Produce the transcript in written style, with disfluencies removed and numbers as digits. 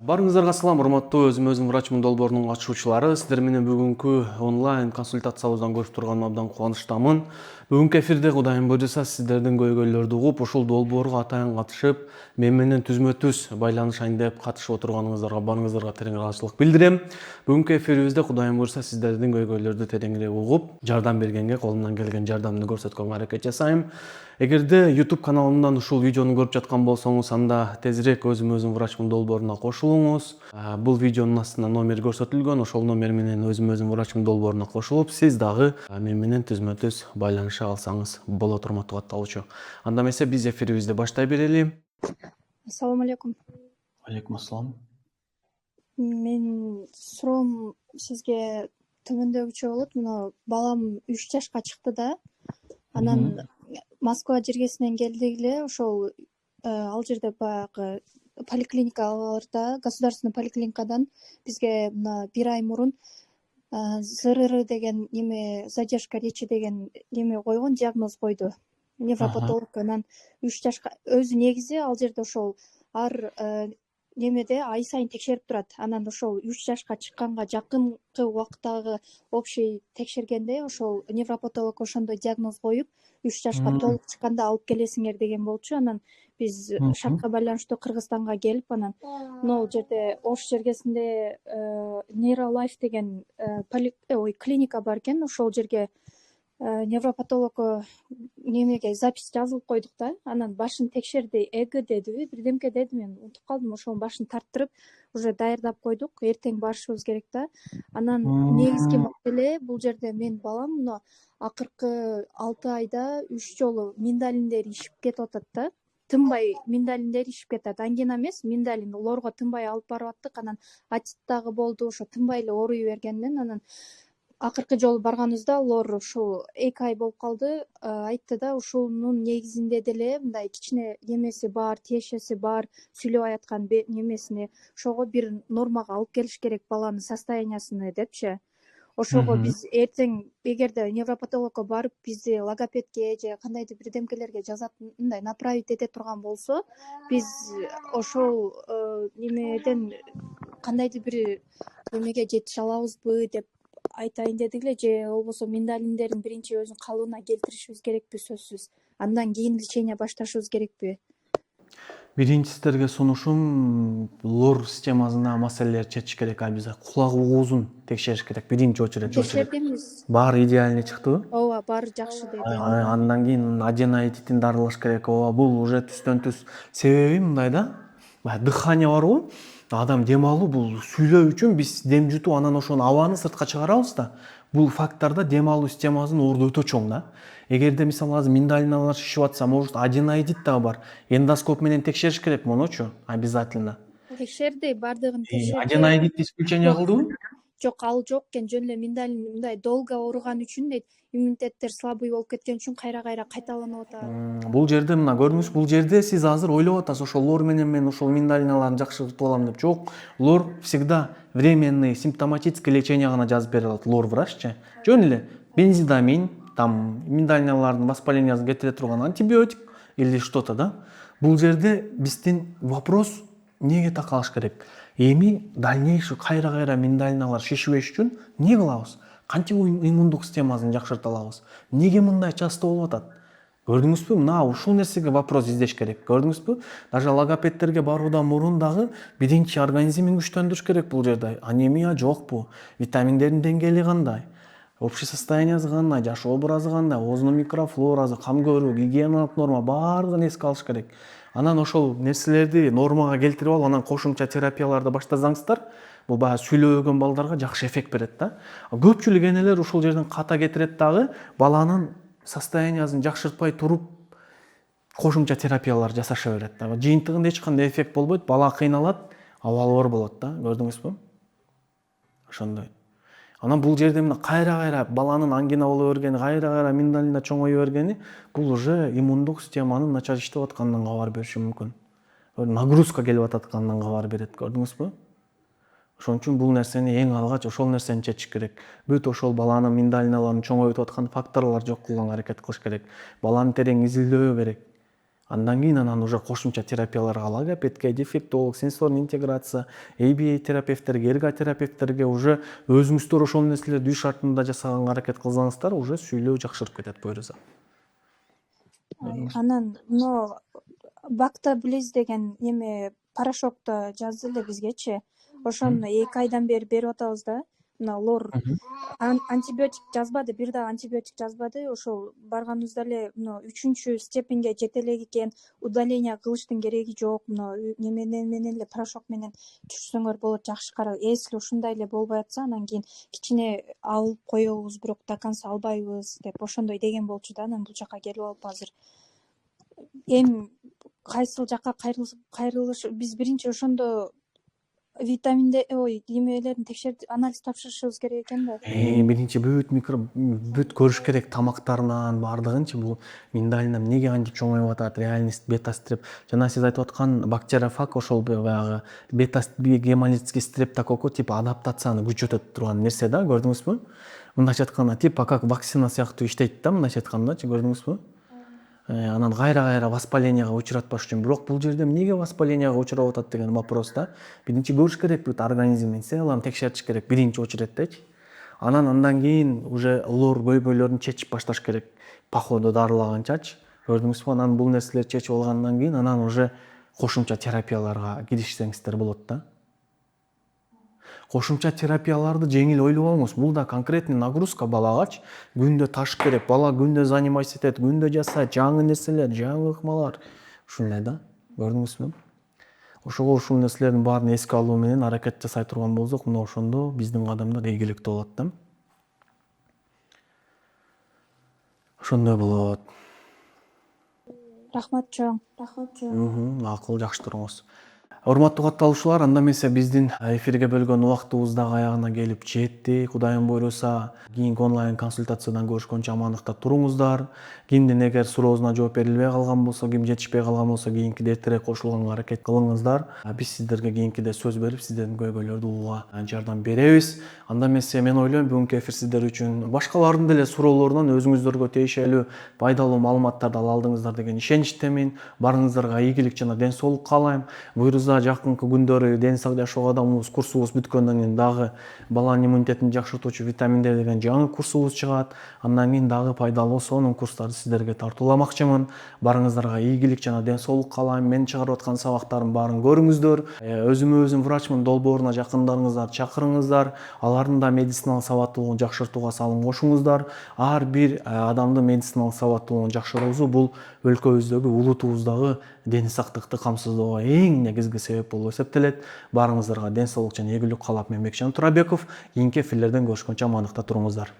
Барыңыздарга салам, урматтуу өзүм врачмын долбоорунун катышуучулары. Сиздер менен бүгүнкү онлайн консультациябыздан көрүп турганыма абдан кубанычтамын. Бүгүнкү эфирде Кудайым буйрса сиздердин көйгөйлөрдү угуп, ушул долбоорго атайын катышып, мен менен түзмө-түз байланышайын деп катышып отурганыңыздарга барыңыздарга терең ыраазычылык билдирем. Бүгүнкү эфирибизде Кудайым буйрса сиздердин көйгөйлөрдү тереңирээк угуп, жардам бергенге колумдан келген жардамды көрсөткөнгө аракет жасайм. Эгерде YouTube каналымдан ушул видеону көрүп жаткан болсоңуз, анда тезирээк өзүм врачмын долбооруна кошулуңуз. Бул видеонун астында номер көрсөтүлгөн, ошол номер менен өзүм врачмын долбооруна кошулуп, сиз дагы мен менен түзмө-түз байланыша алсаңыз болот, урматтуу катталуучу. Анда эмесе биз эфирибизди баштай берели. Ассаламу алейкум. Алейкум ассалам. Мен суроом сизге төмөндөгүчө болот. Мына балам 3 жашка чыкты да. Анан Москва жергесинен келдик эле, ошол ал жерде баягы поликлиникаларда, государственный поликлиникадан бизге мына 1 ай мурун ЗРР деген неме, задержка речи деген неме койгон, диагноз койду. Невропатолог. Анан 3 жашка өзү негизи ал жерде ошол ар немеде ай сайын текшерип турат. Анан ошол 3 жашка чыкканга жакынкы убакыттагы общий текшергенде ошол невропатолог ошондой диагноз коюп, 3 жашка толук чыкканда алып келесиңер деген болчу. Анан биз шартка байланыштуу Кыргызстанга келип, анан могул жерде Ош жергесинде Нейролайф деген клиника бар экен. Ошол жерге невропатолог немеге запись жазылып койдук да. Анан башын текшерди, ЭГ дедиби, бирдемке деди, мен унутуп калдым. Ошонун башын тарттырып, уже даярдап койдук. Эртең барышыбыз керек да. Анан негизги маселе бул жерде мен балам мына акыркы 6 айда 3 жолу миндалиндери ишип кетип атат да. Тынбай миндалиндери ишип кетет. Ангина эмес, миндалин лорго тынбай алып барып аттык. Анан атит дагы болду, ошо тынбай эле ооруй бергенден анан акыркы жолу барганыбызда лор ушул 2 ай болуп калды. Айтты да, ушунун негизинде деле мындай кичине немеси бар, тиешеси бар, сүйлөп аткан немесине, ошого бир нормага алып келиш керек баланын состояниясыны депчи. Ошого биз эртең эгерде невропатологко барып, бизди логопедке же кандайдыр бирдемкелерге жазат, мындай направить эте турган болсо, биз ошол немеден кандайдыр бир немеге жетише алабызбы деп айтайын дедик эле, же болбосо миндалиндерин биринчи өзүнүн калыбына келтиришибиз керекпи сөзсүз. Андан кийин лечение башташыбыз керекпи? Биринчи сиздерге сунушум, лор системасындагы маселелерди чечиш керек. Биз кулак угуусун текшериш керек биринчи очередь. Текшердиңиз? Баары идеальный чыктыбы? Ооба, баары жакшы деди. Андан кийин аденоидитин дарылаш керек. Ооба, бул уже түстөн түз. Себеби мындай да, дыхание барбы? Адам дем алуу, бул сүйлөө үчүн биз дем жутуп, анан ошону абаны сыртка чыгарабыз да. Бул фактордо дем алуу системасынын орду өтө чоң да. Эгерде мисалы азыр миндалиналар шишип атса, может аденоидит дагы бар. Эндоскоп менен текшериш керек мунучу, обязательно. Текшерди, баардыгын текшерди. Аденоидит исключение кылдыбы? Жок, ал жок экен. Жөн эле миндалин мындай долго ооруган үчүн дейт, иммунитеттер слабый болуп кеткен үчүн кайра кайталанып атат. Бул жерде мына көрдүңүз, бул жерде сиз азыр ойлоп атасыз, ошол лор менен мен ошол миндалиналарды жакшыртып алам деп. Жок, лор всегда временный симптоматическое лечение гана жазып бере алат лор враччы. Жөн эле бензидамин, там миндалиналардын воспалениyaсын кетире турган антибиотик или что-то да. Бул жерде биздин вопрос неге такалыш керек? Эми дальнейший кайра миндалиналар шишибеш үчүн эмне кылабыз? Кантип иммундук системасын жакшырта алабыз? Неге мындай часто болуп атат? Көрдүңүзбү? Мына ушул нерсеге вопрос издеш керек. Көрдүңүзбү? Даже логопедтерге баруудан мурун дагы биринчи организмин күчтөндүрүш керек бул жерде. Анемия жокпу? Витаминдердин деңгээли кандай? Общий состояниясы кандай? Жаш образы кандай? Оозунун микрофлорасы, кам көрүү, гигиеналык норма баардыгын эске алыш керек. Анан ошол нерселерди нормага келтирип алып, анан кошумча терапияларды баштасаңыздар, бул баягы сүйлөбөгөн балдарга жакшы эффект берет да. Көпчүлүк энелер ушул жерден ката кетирет дагы, баланын состояниясын жакшыртпай туруп кошумча терапиялар жасаша берет да. Жыйынтыгында эч кандай эффект болбойт, бала кыйналат, абалы оор болот да. Көрдүңүзбү? Ошондой. Анан бул жерде мына кайра баланын ангина боло бергени, кайра миндалина чоңое бергени, бул уже иммундук системанын начар иштеп атканынан кабар бериши мүмкүн. Нагрузка келип атканынан кабар берет, көрдүңүзбү? Ошон үчүн бул нерсени эң алгач ошол нерсени чечиш керек. Бүт ошол баланын миндалиналарын чоңойтуп аткан факторлор жок кылганга аракет кылыш керек. Баланы терең изилдөө керек. Андан кийин анан уже кошумча терапияларга логопедке, дефектолог, сенсорный интеграция, ABA терапевттерге, эрготерапевттерге уже өзүңүздөр ошол нерселерди үй шартында жасаганга аракет кылсаңыздар уже сүйлөө жакшырып кетет буюрса. Анан мына Бакта Близ деген эме порошокто жазды эле бизгечи. Ошону 2 айдан бери берип атабыз да. Мына лор антибиотик жазбады, бир дагы антибиотик жазбады. Ошол барганыбызда эле мына 3 степенге жете элек экен, удаление кылыштын кереги жок. Мына менен эле порошок менен түшсөңөр болот, жакшы карап. Если ушундай эле болбой атса, анан кийин кичине алып коебуз, бирок до конца албайбыз деп ошондой деген болчу да. Анан бул жака келип алып азыр эми кайсыл жакка кайрылыш биз биринчи ошондо витаминде эмелерин текшерип анализ тапшырышыбыз керек экен да. Биринчи бүт көрүш керек тамактарынан баардыгынчы. Бул миндалина эмнеге кантип чоңоюп атат, реальность, бета-стрип. Жана сиз айтып аткан бактериофаг ошол баягы бета-гемолитский стрептококку типа адаптацияны күчөтөт турган нерсе да, көрдүңүзбү? Мындайча айтканда типа как вакцина сыяктуу иштейт да, мындайча айткандачы, көрдүңүзбү? Анан кайра воспалениега учуратпаш үчүн. Бирок бул жерде эмнеге воспалениега учурап атат деген вопрос да. Биринчи көрүш керек бүт организмдин целын текшертиш керек биринчи очередтечи. Андан кийин уже лор көйгөйлөрүн чечип башташ керек. По ходу дарылаганчачы. Көрдүңүзбү? Анан бул нерселерди чечип алгандан кийин анан уже кошумча терапияларга киришсеңиздер болот да. Кошумча терапияларды жеңил ойлобоңуз. Бул да конкретный нагрузка балагачы. Күндө таш керек, бала күндө заниматься этет, күндө жасайт, жаңы нерселер, жаңы ыкмалар. Ушундай да, көрдүңүзбү? Ошого ушул нерселердин баарын эске алуу менен аракет жасай турган болсок, мына ошондо биздин кадамдар ийгиликтүү болот да. Ошондой болот. Рахмат чоң. Макул, жакшы туруңуз. Урматтуу катталуучулар, анда эмесе биздин эфирге бөлгөн убактыбыз дагы аягына келип жетти. Кудайым буйруса, кийинки онлайн консультациядан көрүшкөнчө амандыкта туруңуздар. Кимдин эгер суроосуна жооп берилбей калган болсо, ким жетишпей калган болсо, кийинкиде эртерээк кошулганга аракет кылыңыздар. Биз сиздерге кийинкиде сөз берип, сиздердин көйгөйлөрдү угууга жардам беребиз. Анда эмесе мен ойлойм, бүгүнкү эфир сиздер үчүн башкалардын деле суроолорунан өзүңүздөргө тийишелүү пайдалуу маалыматтарды ала алдыңыздар деген ишеничтемин. Барыңыздарга ийгилик жана ден соолук каалайм. Буйруса жакынкы күндөрү ден сау жашоо адамыбыз курсубуз бүткөндөн кийин дагы баланын иммунитетин жакшыртуучу витаминдер деген жаңы курсубуз чыгат. Андан кийин дагы пайдалуу сонун курстарды сиздерге тартууламакчымын. Барыңыздарга ийгилик жана ден соолук каалайм. Мен чыгарып аткан сабактардын баарын көрүңүздөр. Өзүм врачмын, долбооруна жакындарыңыздар чакырыңыздар. Алардын да медициналык сабаттуулугун жакшыртууга салым кошуңуздар. Ар бир адамдын медициналык сабаттуулугун жакшыруусу бул өлкөбүздөгү, улутубуздагы ден сактыкты камсыздоого эң негизги себеп болуп эсептелет. Барыңыздарга ден соолук жана ийгилик каалап, мен Бекжан Турабеков. Кийинки эфирлерден көрүшкөнчө амандыкта туруңуздар.